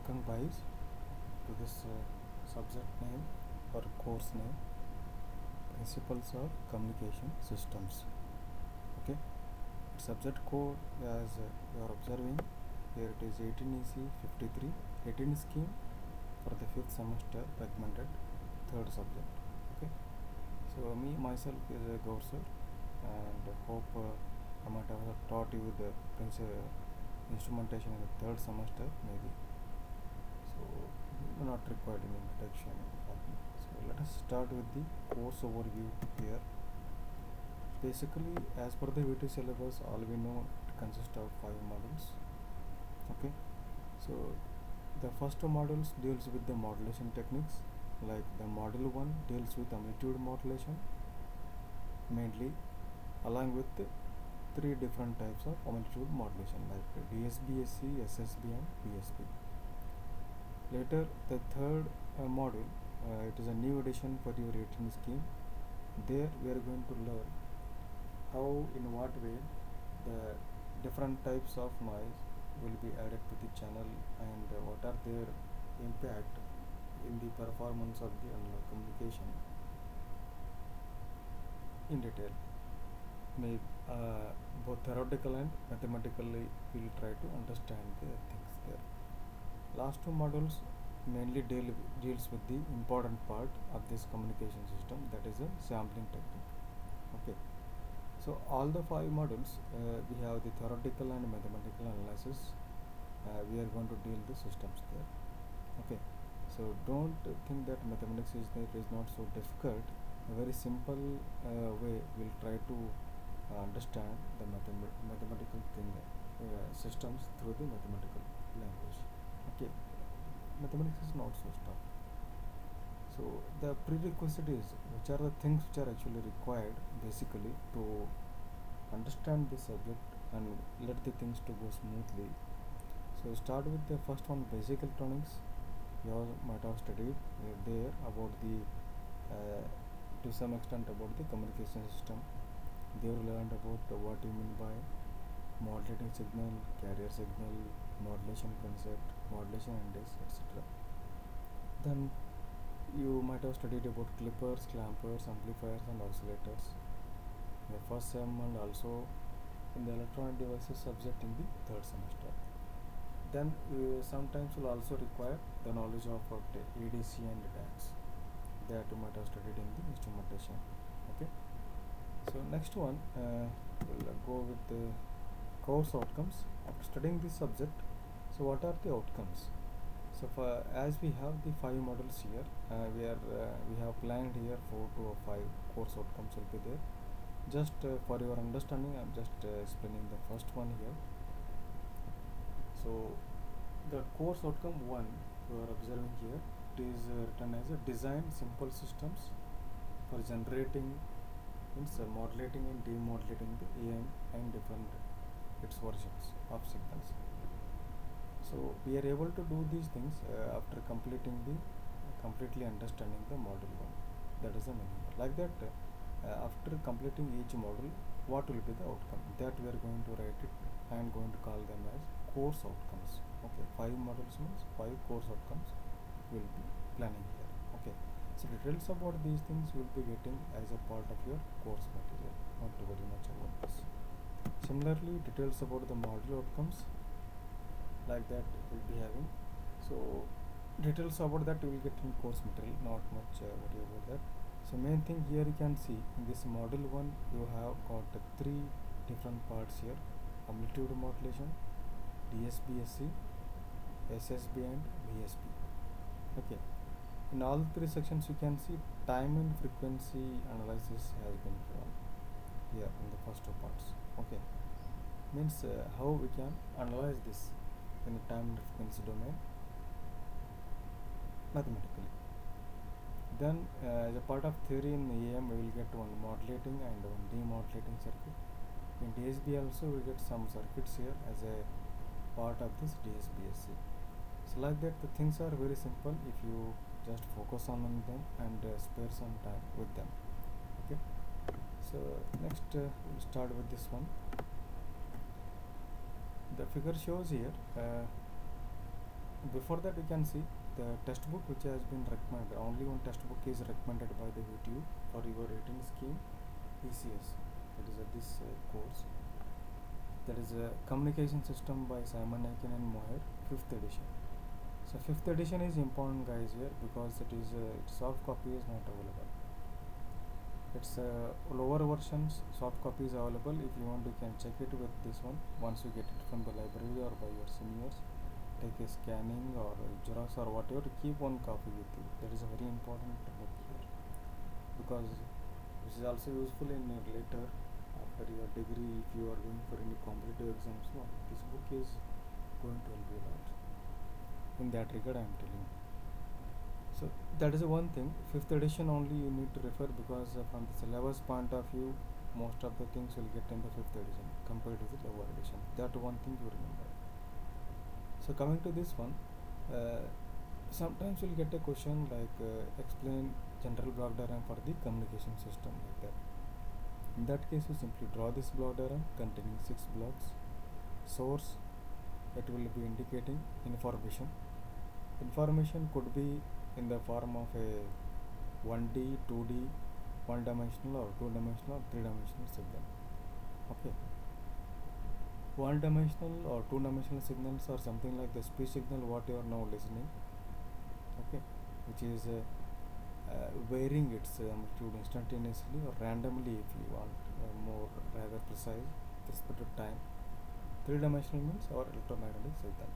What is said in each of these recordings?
welcome guys to this subject name or course name, Principles of Communication Systems. Okay, subject code as you are observing here, it is 18 EC 53 18 scheme for the 5th semester, recommended 3rd subject. Okay, so me myself is a Gour sir, and hope I might have taught you the instrumentation in the 3rd semester maybe. So not required any introduction. So let us start with the course overview here. Basically, as per the VT syllabus, all we know it consists of 5 modules. Okay, so the first two modules deals with the modulation techniques, like the module 1 deals with amplitude modulation mainly, along with 3 different types of amplitude modulation like DSBSC, SSB and BSB. Later, the third module, it is a new addition for your rating scheme. There we are going to learn how, in what way, the different types of noise will be added to the channel and what are their impact in the performance of the analog communication in detail. Maybe both theoretical and mathematically we will try to understand the things there. Last two modules mainly deals with the important part of this communication system, that is a sampling technique. Okay, so all the 5 modules we have the theoretical and mathematical analysis. We are going to deal the systems there. Okay, so don't think that mathematics is not so difficult. A very simple way we'll try to understand the mathematical thing, systems through the mathematical language. Okay, mathematics is not so tough. So the prerequisite is which are the things which are actually required basically to understand the subject and let the things to go smoothly. So start with the first one, basic electronics. You all might have studied there about the to some extent about the communication system. They will learned about what you mean by modulating signal, carrier signal, modulation concept, modulation index, etc. Then you might have studied about clippers, clampers, amplifiers and oscillators in the first sem and also in the electronic devices subject in the 3rd semester. Then sometimes will also require the knowledge of ADC and DACs that you might have studied in the instrumentation. Okay, so next one we'll go with the course outcomes after studying this subject. So what are the outcomes? So as we have the 5 modules here, we have planned here 4 to 5 course outcomes will be there. Just for your understanding, I'm just explaining the first one here. So the course outcome 1 you are observing here, it is written as a design simple systems for generating, means modulating and demodulating the AM and different its versions of signals. So we are able to do these things after completely understanding the module 1. That is the meaning. Like that, after completing each module, what will be the outcome? That we are going to write it and going to call them as course outcomes. Okay, 5 modules means 5 course outcomes will be planning here. Okay, so details about these things will be getting as a part of your course material. Not to worry much about this. Similarly, details about the module outcomes, like that we'll be having. So details about that you will get in course material, not much worry about that. So main thing here you can see in this module 1 you have got 3 different parts here: amplitude modulation, DSBSC, SSB and BSB. Okay, in all 3 sections you can see time and frequency analysis has been given here in the first 2 parts. Okay, means how we can analyze this in the time and frequency domain mathematically. Then as a part of theory in AM we will get one modulating and one demodulating circuit. In DSB also we will get some circuits here as a part of this DSBSC. So like that the things are very simple if you just focus on them and spare some time with them. Okay, so next we'll start with this one. The figure shows here before that we can see the textbook which has been recommended. Only one textbook is recommended by the YouTube for your rating scheme, ECS. That is this course. That is a communication system by Simon Akin and Moyer, 5th edition. So 5th edition is important, guys, here because it is its soft copy is not available. It's lower versions soft copy is available. If you want, you can check it with this one. Once you get it from the library or by your seniors, take a scanning or xerox or whatever, keep one copy with you. That is a very important book here because this is also useful in your later after your degree. If you are going for any competitive exams, no, this book is going to help you a lot. In that regard, I am telling you. So that is one thing. 5th edition only you need to refer because from the syllabus point of view, most of the things will get in the 5th edition compared to the lower edition. That one thing you remember. So coming to this one, sometimes you'll get a question like explain general block diagram for the communication system like that. In that case, you simply draw this block diagram containing 6 blocks. Source, it will be indicating information. Information could be in the form of a 1D, 2D, one dimensional or two dimensional or three dimensional signal. Okay. One dimensional or two dimensional signals are something like the speech signal what you are now listening. Okay, which is varying its amplitude instantaneously or randomly if you want more rather precise with respect to time. Three dimensional means our electromagnetic signal.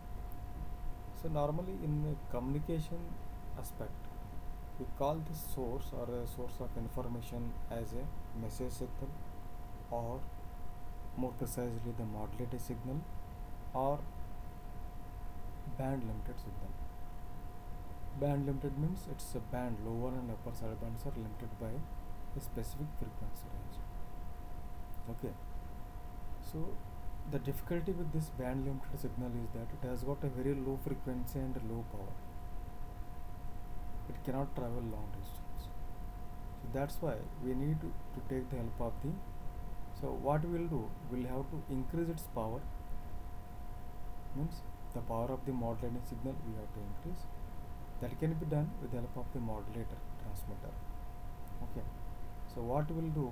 So normally in the communication aspect, we call this source or a source of information as a message signal, or more precisely the modulated signal, or band limited signal. Band limited means it's a band, lower and upper side bands are limited by a specific frequency range. Okay, so the difficulty with this band limited signal is that it has got a very low frequency and low power. It cannot travel long distance. So that's why we need to take the help of the. So what we will do, we'll have to increase its power. Means the power of the modulating signal we have to increase. That can be done with the help of the modulator transmitter. Okay. So what we'll do,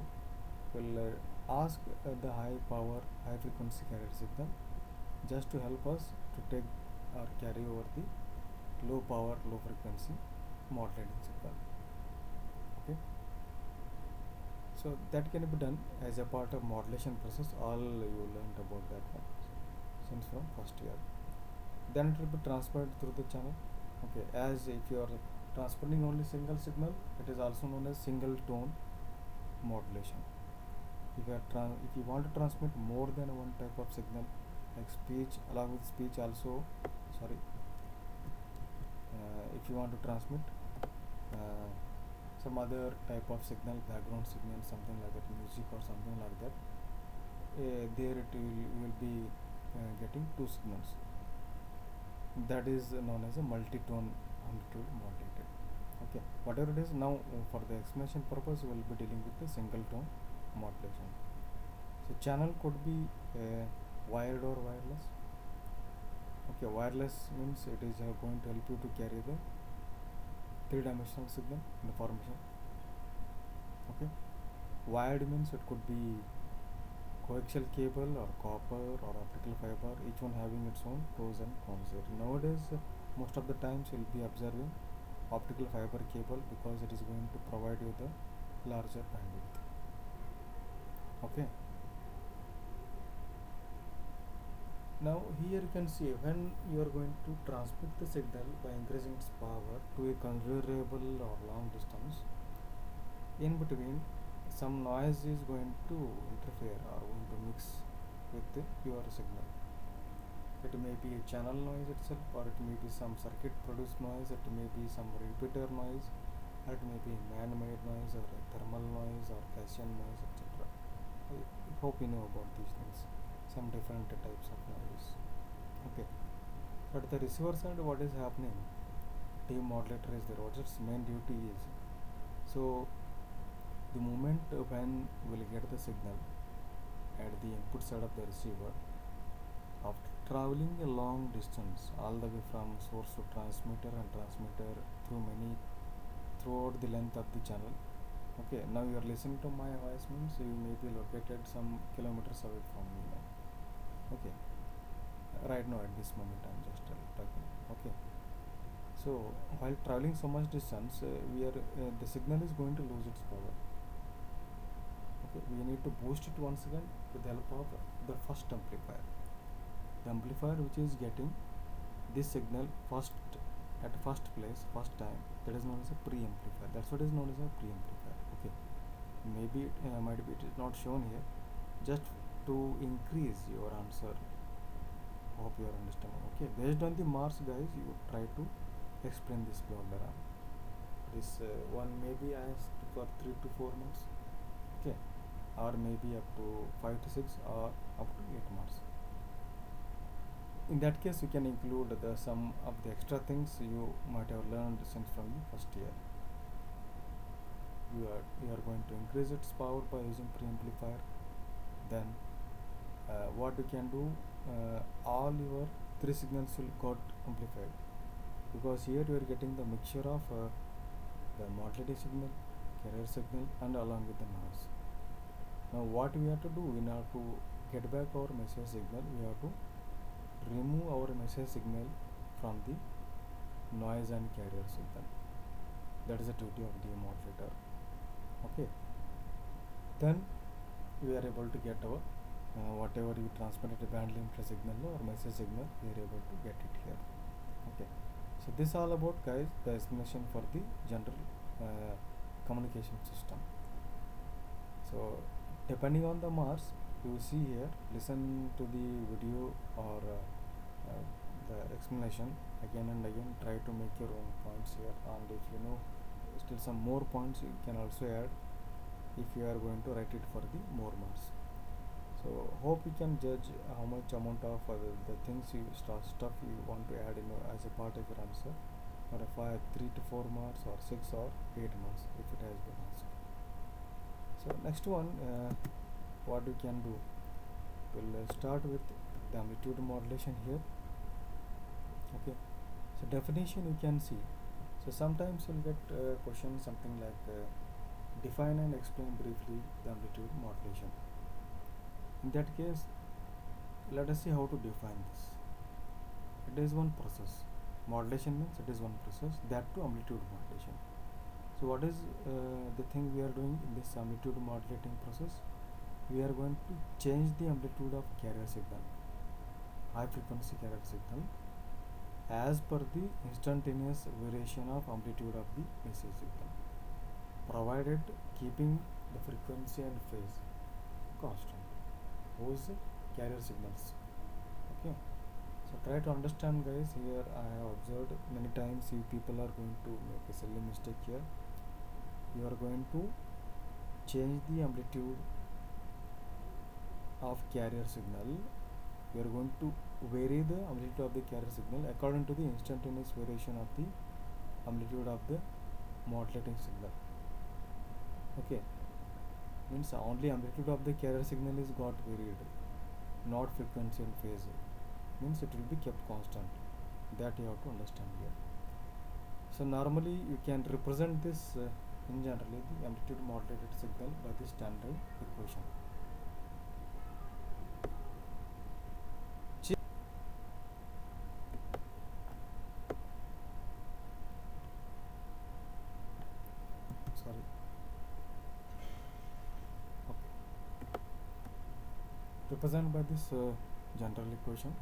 we'll ask the high power, high frequency carrier signal just to help us to take or carry over the low power, low frequency modulating signal. Okay. So that can be done as a part of modulation process. All you learned about that one since from first year. Then it will be transferred through the channel. Okay, as if you are transmitting only single signal, it is also known as single tone modulation. If you want to transmit more than one type of signal, like speech, along with speech also, sorry, if you want to transmit some other type of signal, background signal, something like that, music or something like that, there it will be getting two signals. That is known as a multi-tone amplitude modulated. Okay, whatever it is, now for the explanation purpose we will be dealing with the single tone modulation. So channel could be wired or wireless. Okay, wireless means it is going to help you to carry the three-dimensional signal information. Okay, wired means it could be coaxial cable or copper or optical fiber, each one having its own pros and cons here. Nowadays, most of the times you'll be observing optical fiber cable because it is going to provide you the larger bandwidth. Okay. Now here you can see when you are going to transmit the signal by increasing its power to a considerable or long distance, in between some noise is going to interfere or going to mix with your signal. It may be a channel noise itself, or it may be some circuit produced noise, it may be some repeater noise, or it may be man-made noise or a thermal noise or Gaussian noise, etc. I hope you know about these things, some different types of noise. Okay, but the receiver side, what is happening? Demodulator is there. What its main duty is? So the moment when we will get the signal at the input side of the receiver, after traveling a long distance all the way from source to transmitter and transmitter throughout the length of the channel. Okay, now you are listening to my voice means you may be located some kilometers away from me now. Okay, right now at this moment I'm just talking. Okay, so while traveling so much distance, the signal is going to lose its power. Okay, we need to boost it once again with the help of the first amplifier. The amplifier which is getting this signal first at first place, first time, that is known as a pre-amplifier. That's what is known as a pre-amplifier. Okay, maybe might be it is not shown here, just to increase your answer. Hope you are understanding. Okay, based on the marks, guys, you try to explain this block diagram. This one maybe asked for 3 to 4 months. Okay, or maybe up to 5 to 6 or up to 8 months. In that case, you can include the some of the extra things you might have learned since from the first year. You are going to increase its power by using preamplifier. Then what you can do, all your three signals will got amplified, because here you are getting the mixture of the modulating signal, carrier signal, and along with the noise. Now what we have to do in order to get back our message signal, we have to remove our message signal from the noise and carrier signal. That is the duty of the modulator. Okay, then we are able to get our whatever you transmitted a band limited signal or message signal, we are able to get it here. Okay, so this all about, guys, the explanation for the general communication system. So depending on the marks you see here, listen to the video or the explanation again and again, try to make your own points here, and if you know still some more points you can also add if you are going to write it for the more marks. So hope you can judge how much amount of the things stuff you want to add as a part of your answer, or if I 3 to 4 marks or 6 or 8 marks if it has been asked. So next one, what we can do, we'll start with the amplitude modulation here. Okay, so definition you can see. So sometimes you'll get question something like define and explain briefly the amplitude modulation. In that case, let us see how to define this. It is one process. Modulation means it is one process, that to amplitude modulation. So what is the thing we are doing in this amplitude modulating process? We are going to change the amplitude of carrier signal, high frequency carrier signal, as per the instantaneous variation of amplitude of the message signal, provided keeping the frequency and phase constant. Those carrier signals. Okay, so try to understand, guys. Here I have observed many times you people are going to make a silly mistake here. You are going to change the amplitude of carrier signal. You are going to vary the amplitude of the carrier signal according to the instantaneous variation of the amplitude of the modulating signal. Okay, means only amplitude of the carrier signal is got varied, not frequency and phase. Means it will be kept constant. That you have to understand here. So normally you can represent this in generally the amplitude modulated signal by the standard equation. Sorry. Okay. Represented by this general equation.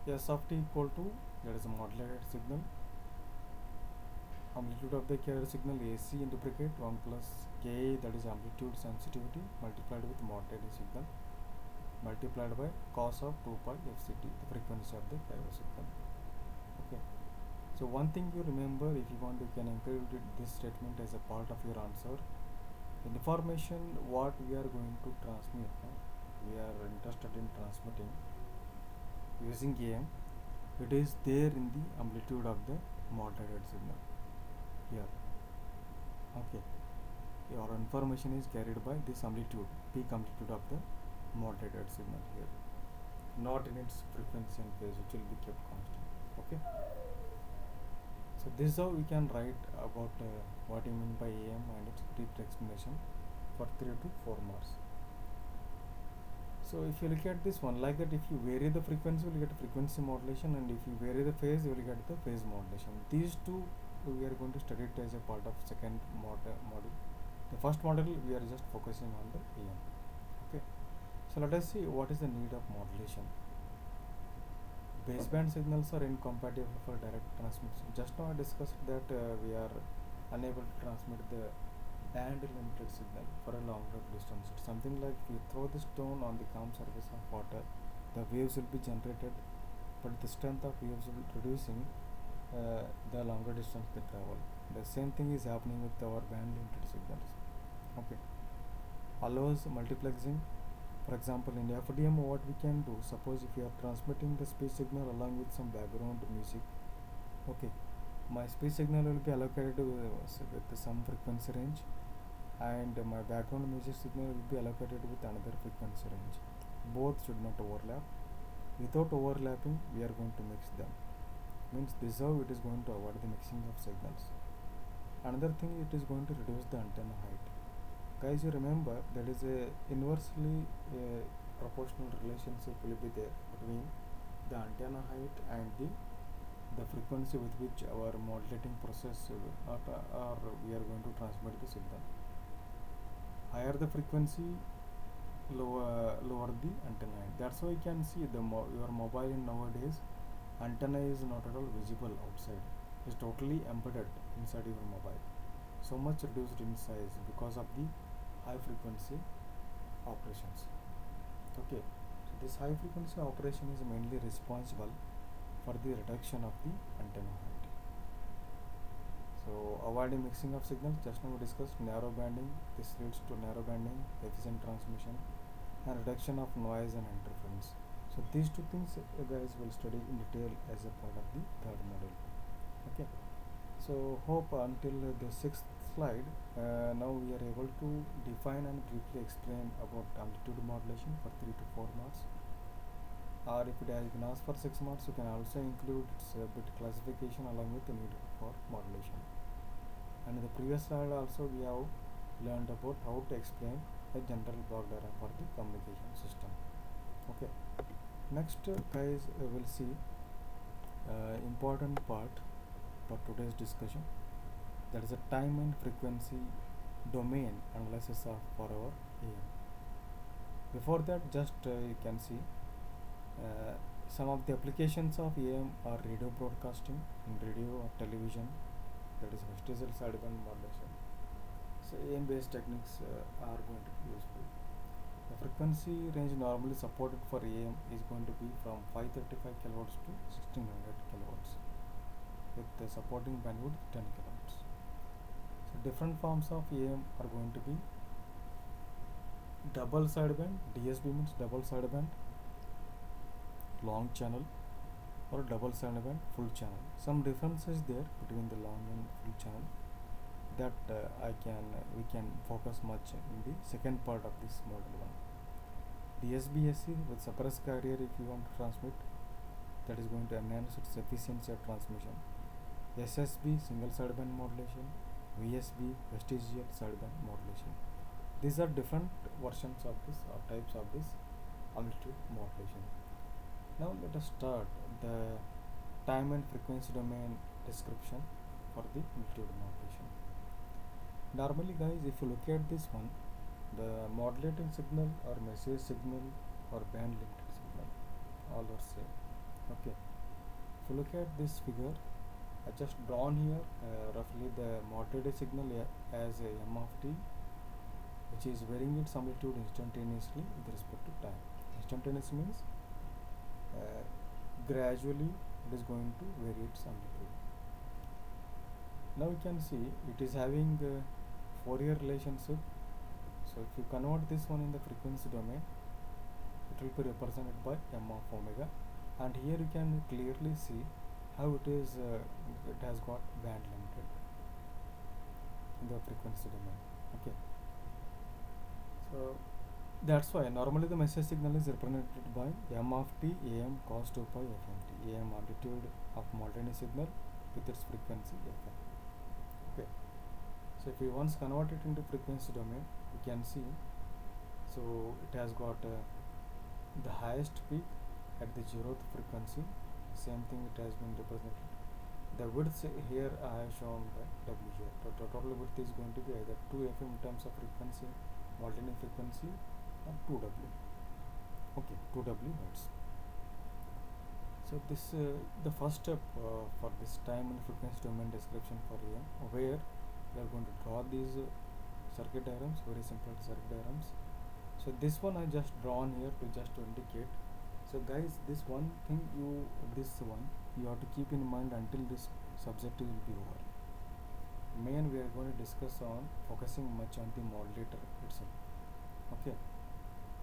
S of t equal to, that is a modulated signal, amplitude of the carrier signal AC into bracket 1 plus K, that is amplitude sensitivity, multiplied with modulated signal, multiplied by cos of 2 pi FCT, the frequency of the carrier signal. Okay, so one thing you remember, if you want, you can include this statement as a part of your answer. The information what we are going to transmit, we are interested in transmitting using AM, it is there in the amplitude of the modulated signal here. Okay, your information is carried by this amplitude, peak amplitude of the modulated signal here. not in its frequency and phase, which will be kept constant. Okay. So this is how we can write about what you mean by AM and its brief explanation for 3 to 4 marks. So if you look at this one like that, if you vary the frequency, you will get frequency modulation, and if you vary the phase, you will get the phase modulation. These two we are going to study it as a part of second module. The first module we are just focusing on the AM. Okay. So let us see what is the need of modulation. Baseband signals are incompatible for direct transmission. Just now I discussed that we are unable to transmit the band limited signal for a longer distance. It's something like if you throw the stone on the calm surface of water, the waves will be generated, but the strength of waves will be reducing the longer distance they travel. The same thing is happening with our band limited signals. Okay. Allows multiplexing. For example, in FDM, what we can do, suppose if you are transmitting the speech signal along with some background music, okay, my speech signal will be allocated with some frequency range, and my background music signal will be allocated with another frequency range. Both should not overlap. Without overlapping, we are going to mix them. Means this is how it is going to avoid the mixing of signals. Another thing, it is going to reduce the antenna height. Guys, you remember there is a inversely proportional relationship will be there between the antenna height and the frequency with which our modulating process or we are going to transmit the signal. Higher the frequency, lower the antenna height. That's why you can see your mobile in nowadays antenna is not at all visible outside. It's totally embedded inside your mobile. So much reduced in size because of the high frequency operations. Okay, so this high frequency operation is mainly responsible for the reduction of the antenna height. So avoiding mixing of signals, just now we discussed narrow banding. This leads to narrow banding, efficient transmission, and reduction of noise and interference. So these two things guys will study in detail as a part of the third module. Okay. So hope until the sixth slide, now we are able to define and briefly explain about amplitude modulation for 3 to 4 marks. Or if it has been asked for 6 marks, you can also include its bit classification along with the need for modulation. And in the previous slide also we have learned about how to explain a general block diagram for the communication system. Okay. Next guys, we'll see important part for today's discussion, that is a time and frequency domain analysis of for our AM. Before that, just you can see some of the applications of AM are radio broadcasting, radio or television, that is vestigial sideband modulation. So AM based techniques are going to be useful. The frequency range normally supported for AM is going to be from 535 kilohertz to 1600 kilohertz, with the supporting bandwidth 10 kilohertz. So different forms of AM are going to be double sideband. DSB means double sideband long channel, or double sideband full channel. Some differences there between the long and full channel that we can focus much in the second part of this module 1. DSBSC with suppressed carrier, if you want to transmit, that is going to enhance its efficiency of transmission. SSB single sideband modulation, VSB vestigial sideband modulation. These are different versions of this or types of this amplitude modulation. Now let us start the time and frequency domain description for the amplitude modulation. Normally guys, if you look at this one, the modulating signal or message signal or band limited signal, all are same. Okay. If you look at this figure, I just drawn here roughly the modulated signal as a m of t, which is varying its amplitude instantaneously with respect to time. Instantaneous means gradually it is going to vary its amplitude. Now you can see it is having a Fourier relationship. So if you convert this one in the frequency domain, it will be represented by m of omega, and here you can clearly see how it is it has got band limited in the frequency domain. Okay. So That's why normally the message signal is represented by m of t am cos 2 pi fmt. Am amplitude of multitude signal with its frequency fm. Okay. So if we once convert it into frequency domain, we can see. So it has got the highest peak at the zeroth frequency. Same thing it has been represented. The width here I have shown by W here. The total width is going to be either 2 FM in terms of frequency, multitude frequency, or 2W. Okay, 2W hertz. So this the first step for this time and frequency domain description for AM, where we are going to draw these circuit diagrams, very simple circuit diagrams. So this one I just drawn here to indicate. So guys, this one thing you have to keep in mind until this subject will be over. Main we are going to discuss on focusing much on the modulator itself. Okay.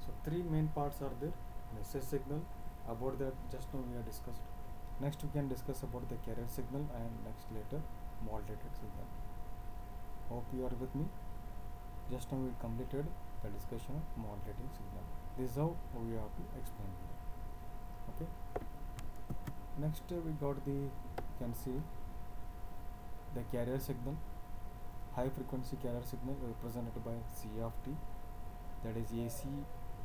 So three main parts are there. Message signal, about that just now we have discussed. Next we can discuss about the carrier signal, and next later modulated signal. Hope you are with me. Just now we completed the discussion of modulating signal. This is how we have to explain here. Okay. Next we got the, you can see the carrier signal, high frequency carrier signal represented by C of t, that is AC,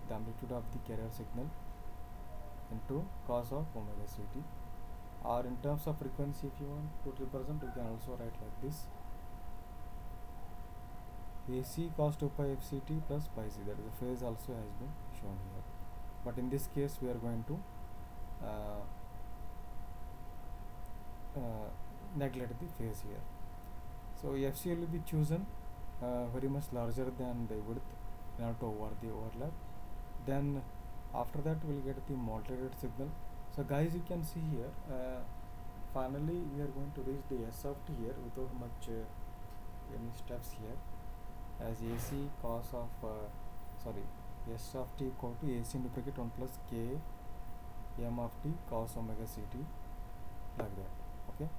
the amplitude of the carrier signal, into cos of omega ct. Or in terms of frequency, if you want to represent, you can also write like this: AC cos 2 pi fct plus pi c. That is the phase also has been shown here. But in this case, we are going to uh, neglect the phase here. So FC will be chosen very much larger than the width in order to over the overlap. Then after that we'll get the modulated signal. So guys, you can see here, finally we are going to reach the S of t here without much any steps here, as AC cos of S of t equal to AC into bracket 1 plus K m of t cos omega ct, like that. Okay.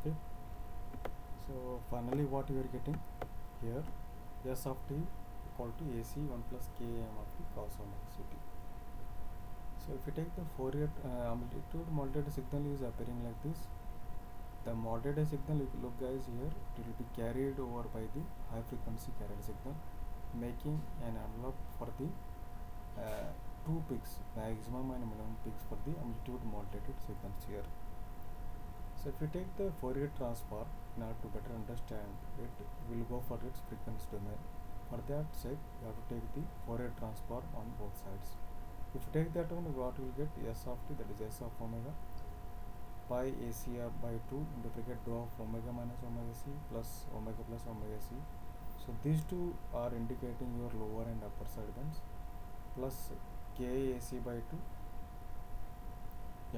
Okay. So finally what we are getting here, S of t equal to AC 1 plus K m of t cos omega ct. So if you take the Fourier amplitude modulated signal is appearing like this. The modulated signal, if you look guys here, it will be carried over by the high frequency carrier signal, making an envelope for the two peaks, maximum and minimum peaks for the amplitude modulated signals here. So if you take the Fourier transform, in order to better understand it, we'll go for its frequency domain. For that sake, you have to take the Fourier transform on both sides. If you take that one, what will get? S of t, that is S of omega, pi ACR by 2 into bracket dou of omega minus omega c plus omega plus omega c. So these two are indicating your lower and upper side bands, plus K AC by 2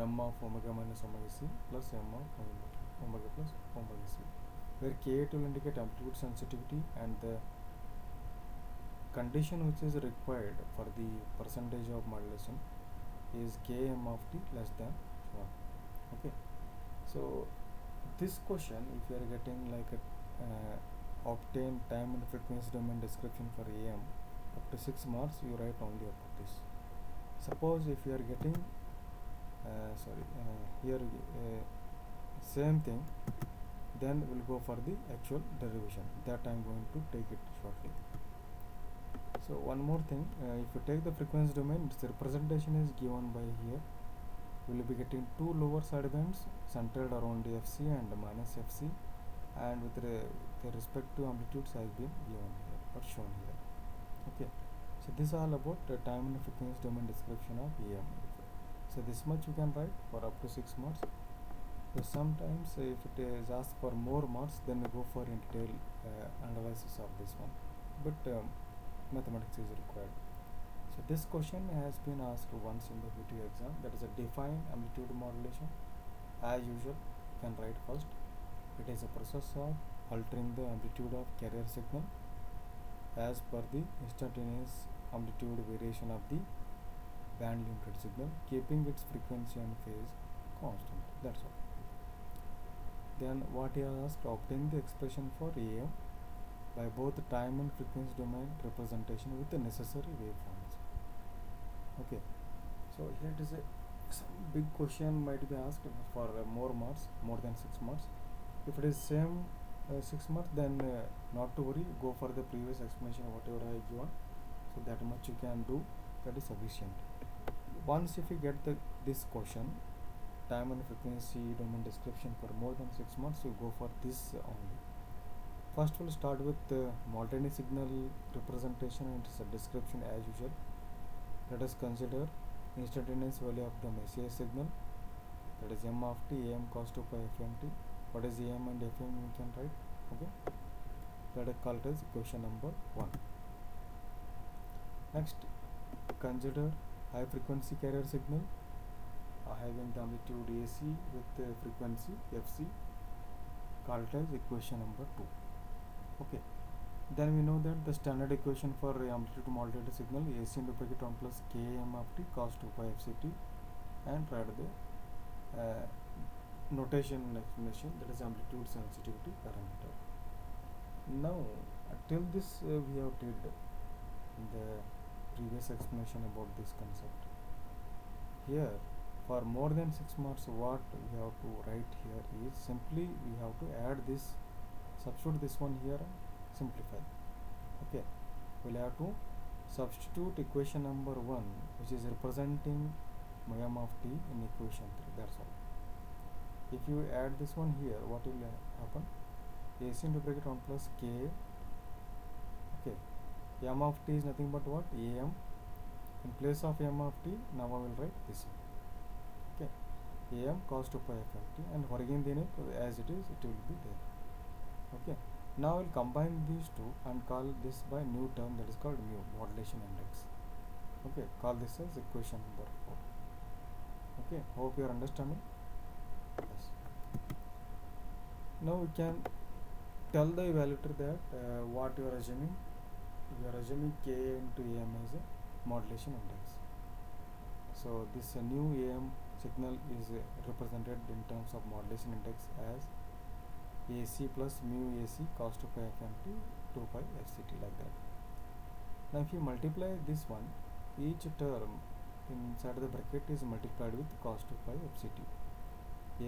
m of omega minus omega c plus m of omega plus omega c, where K8 will indicate amplitude sensitivity, and the condition which is required for the percentage of modulation is Km of t less than 1. Okay. So this question, if you are getting like a obtain time and frequency domain description for AM up to 6 marks, you write only about this. Suppose if you are getting here same thing, then we'll go for the actual derivation, that I am going to take it shortly. So one more thing, if you take the frequency domain, its representation is given by here. We will be getting two lower side bands centered around the FC and minus FC, and with the respective amplitudes has been given here or shown here. Okay. So this is all about the time and frequency domain description of EM. So this much you can write for up to 6 marks. So sometimes if it is asked for more marks, then we go for in detail analysis of this one. But mathematics is required. So this question has been asked once in the VT exam, that is a define amplitude modulation. As usual, you can write first. It is a process of altering the amplitude of carrier signal as per the instantaneous amplitude variation of the band limited signal, keeping its frequency and phase constant. That's all. Then what he has asked, obtain the expression for AM by both time and frequency domain representation with the necessary waveforms. Okay, so here it is a some big question might be asked for more marks, more than 6 marks. If it is same 6 marks, then not to worry, go for the previous explanation whatever I given, so that much you can do, that is sufficient. Once if you get this question, time and frequency domain description for more than 6 months, you go for this only. First we'll start with multi-signal representation and its description as usual. Let us consider instantaneous value of the Messier signal, that is m of t, am cos 2 pi fmt. What is am and fm you can write. Okay, let us call it as equation number 1. Next, consider high frequency carrier signal having the amplitude AC with the frequency Fc, called as equation number 2. Okay, then we know that the standard equation for amplitude modulated signal AC into bracket 1 plus km of t cos 2 pi fct, and write the notation explanation, that is amplitude sensitivity parameter. Now till this we have did the previous explanation about this concept. Here for more than 6 marks, what we have to write here is simply we have to add this, substitute this one here and simplify. Okay, we'll have to substitute equation number 1, which is representing m of t, in equation 3. That's all. If you add this one here, what will happen? AC into bracket 1 plus k. Okay, m of t is nothing but what? Am. In place of m of t, now I will write this. Okay, am cos 2 pi fmt, and ಹೊರಗಿಂದ as it is, it will be there. Okay, now I will combine these two and call this by new term, that is called mu, modulation index. Okay, call this as equation number 4. Okay, hope you are understanding. Yes. Now we can tell the evaluator that what you are assuming. You are assuming k into am as a modulation index. So this new am signal is represented in terms of modulation index as AC plus mu AC cos 2 pi fmt 2 pi fct, like that. Now if you multiply this one, each term inside the bracket is multiplied with cos 2 pi fct.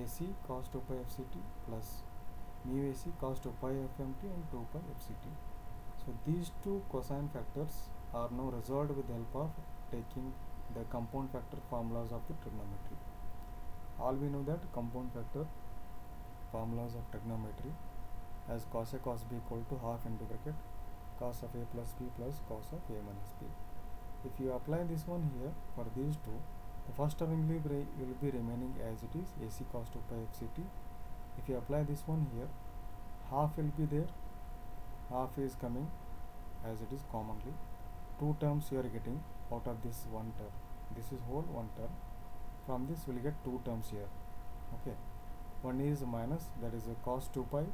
AC cos 2 pi fct plus mu AC cos 2 pi fmt and 2 pi fct. So these two cosine factors are now resolved with the help of taking the compound factor formulas of the trigonometry. All we know that compound factor formulas of trigonometry as cos A cos B equal to half into bracket cos of A plus B plus cos of A minus B. If you apply this one here for these two, the first term will be remaining as it is, AC cos 2 pi fct. If you apply this one here, half will be there, half is coming as it is commonly. Two terms you are getting out of this one term. This is whole one term. From this we will get two terms here. Okay, one is minus, that is a cos 2 pi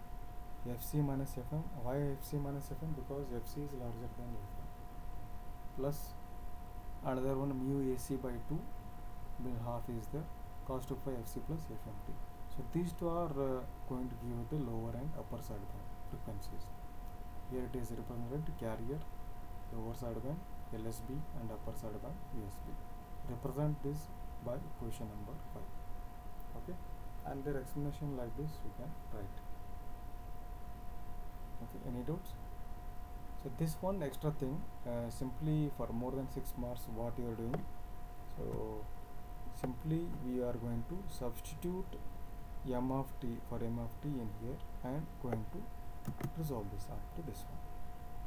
fc minus fm. Why fc minus fm? Because fc is larger than fm. Plus another one mu AC by 2, half is there, cos 2 pi fc plus fmt. So these two are going to give the lower and upper side band frequencies. Here it is represented carrier, lower side band LSB and upper side band USB. Represent this by equation number 5. Okay, and their explanation like this you can write. Okay, any doubts? So this one extra thing, simply for more than 6 marks, what you are doing, so simply we are going to substitute m of t for m of t in here and going to resolve this up to this one.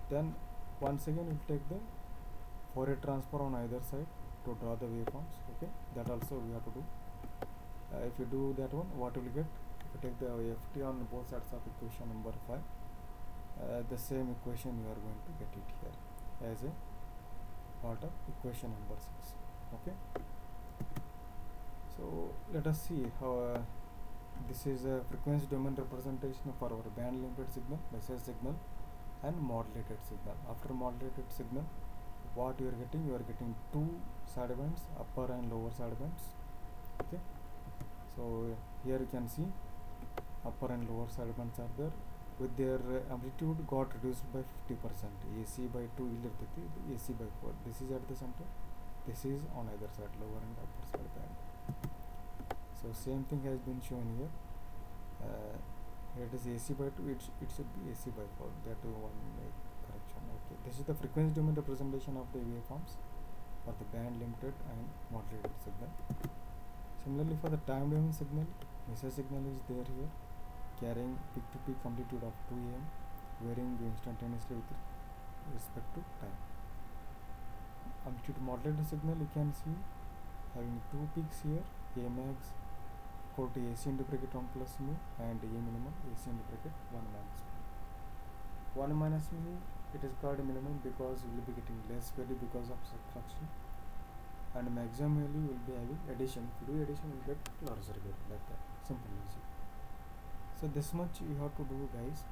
Then once again we'll take the Fourier transform on either side to draw the waveforms. Okay, that also we have to do. If you do that one, what will you get? If you take the ft on both sides of equation number 5, the same equation you are going to get it here as a part of equation number 6. Okay, so let us see how this is a frequency domain representation for our band limited signal, Messier signal, and modulated signal. After modulated signal, what you are getting? You are getting two sidebands, upper and lower sidebands. Okay, so here you can see upper and lower sidebands are there. with their amplitude got reduced by 50%. AC by 2 illiರ್ತೈತಿ, AC by 4. This is at the center, this is on either side, lower and upper side band. So same thing has been shown here. Here it is AC by 2, it should be AC by 4. That one correction. Okay, this is the frequency domain representation of the waveforms for the band limited and modulated signal. Similarly, for the time domain signal, message signal is there here, carrying peak to peak amplitude of 2 am, varying instantaneously with respect to time. Amplitude modulated signal, you can see having two peaks here, A max equal to AC into bracket 1 plus mu and A minimum AC into bracket 1 minus mu. 1 minus mu, it is called minimum because we will be getting less value because of subtraction, and maximum value will be having addition. If you do addition, you will get larger value, like that. Simple, easy. So this much you have to do, guys,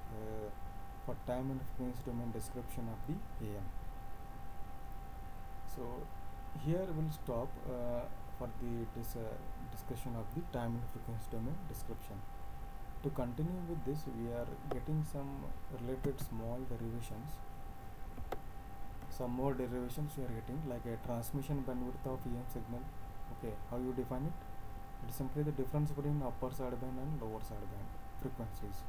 for time and frequency domain description of the AM. So here we will stop for the discussion of the time and frequency domain description. To continue with this, we are getting some related small derivations. Some more derivations we are getting, like a transmission bandwidth of EM signal. Okay, how you define it? It is simply the difference between upper sideband and lower sideband frequencies.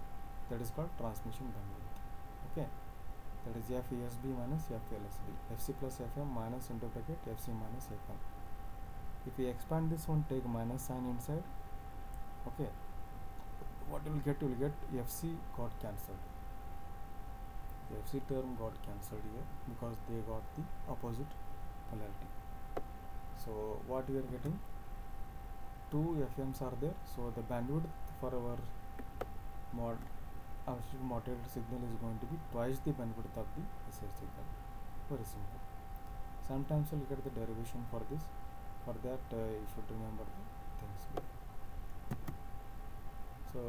That is called transmission bandwidth. Okay, that is FESB minus FLSB, FC plus FM minus into bracket FC minus FM. If we expand this one, take minus sign inside. Okay, what you will get? You will get FC got cancelled. The FC term got cancelled here because they got the opposite polarity. So what we are getting? Two FMs are there. So the bandwidth for our modulated signal is going to be twice the bandwidth of the SH signal. Very simple. Sometimes you will get the derivation for this. For that, you should remember the things here. So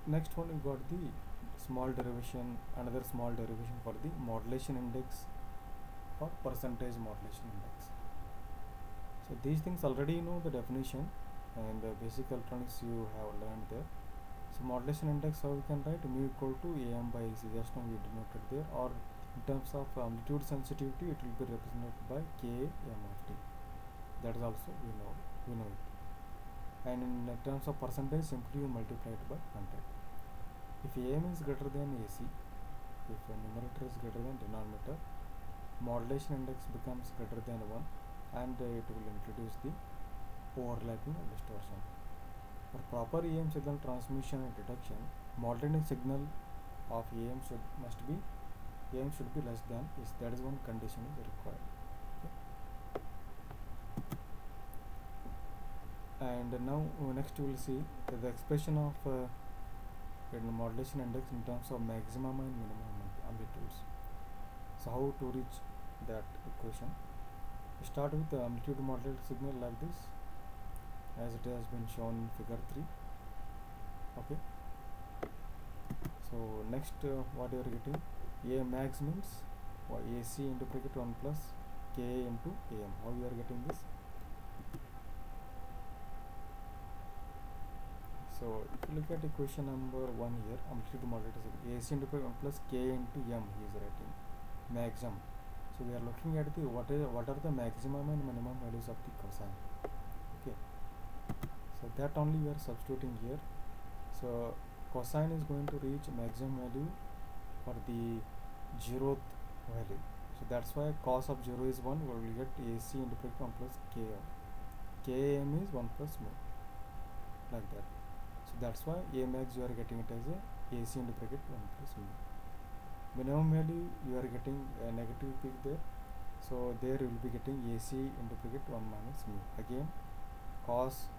next one, you got the small derivation, another small derivation for the modulation index or percentage modulation index. So these things already you know the definition, and the basic electronics you have learned there. So modulation index, how we can write? Mu equal to AM by AC, just now we denoted there, or in terms of amplitude sensitivity, it will be represented by KM of T. That is also we know it. And in terms of percentage, simply you multiply it by 100. If AM is greater than AC, if a numerator is greater than denominator, modulation index becomes greater than 1, and it will introduce the overlapping or distortion. For proper AM signal transmission and detection, modulating signal of AM should be less than AC. That is one condition is required. Okay. And now next we will see the expression of modulation index in terms of maximum and minimum amplitudes. So how to reach that equation? We start with the amplitude modulated signal like this, as it has been shown in figure 3. Okay. So next, what you are getting? A max means AC into bracket 1 plus K into AM. How you are getting this? So if you look at equation number 1 here, amplitude modulated signal, AC into bracket 1 plus K into M, he is writing maximum. So we are looking at the what are the maximum and minimum values of the cosine. Okay. So that only we are substituting here. So cosine is going to reach maximum value for the 0th value. So that's why cos of 0 is 1. We will get AC into bracket 1 plus KM. KM is 1 plus mu, like that. So that's why A max you are getting it as a AC into bracket 1 plus mu. Minimum value you are getting a negative peak there. So there you will be getting AC into bracket 1 minus mu. Again, cos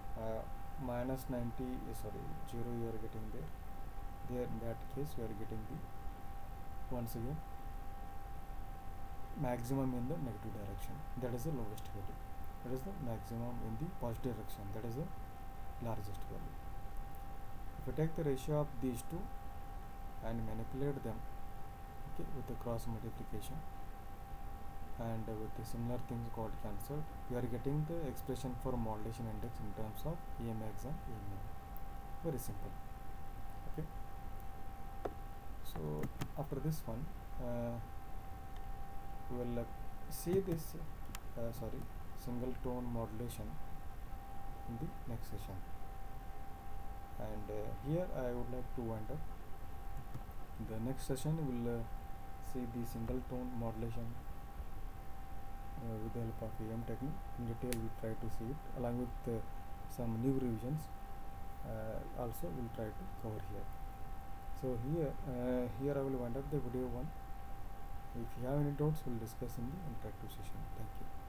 minus 90, 0 you are getting there. There in that case you are getting the, once again, maximum in the negative direction. That is the lowest value. That is the maximum in the positive direction. That is the largest value. If we take the ratio of these two and manipulate them, okay, with the cross multiplication, and with the similar things got cancelled, we are getting the expression for modulation index in terms of A max and A min. Very simple. Okay. So after this one, we will see this single tone modulation in the next session. And here I would like to wind up. In the next session we will see the single tone modulation with the help of AM technique. In detail we try to see it along with some new revisions also we will try to cover here. So here I will wind up the video one. If you have any doubts, we'll discuss in the interactive session. Thank you.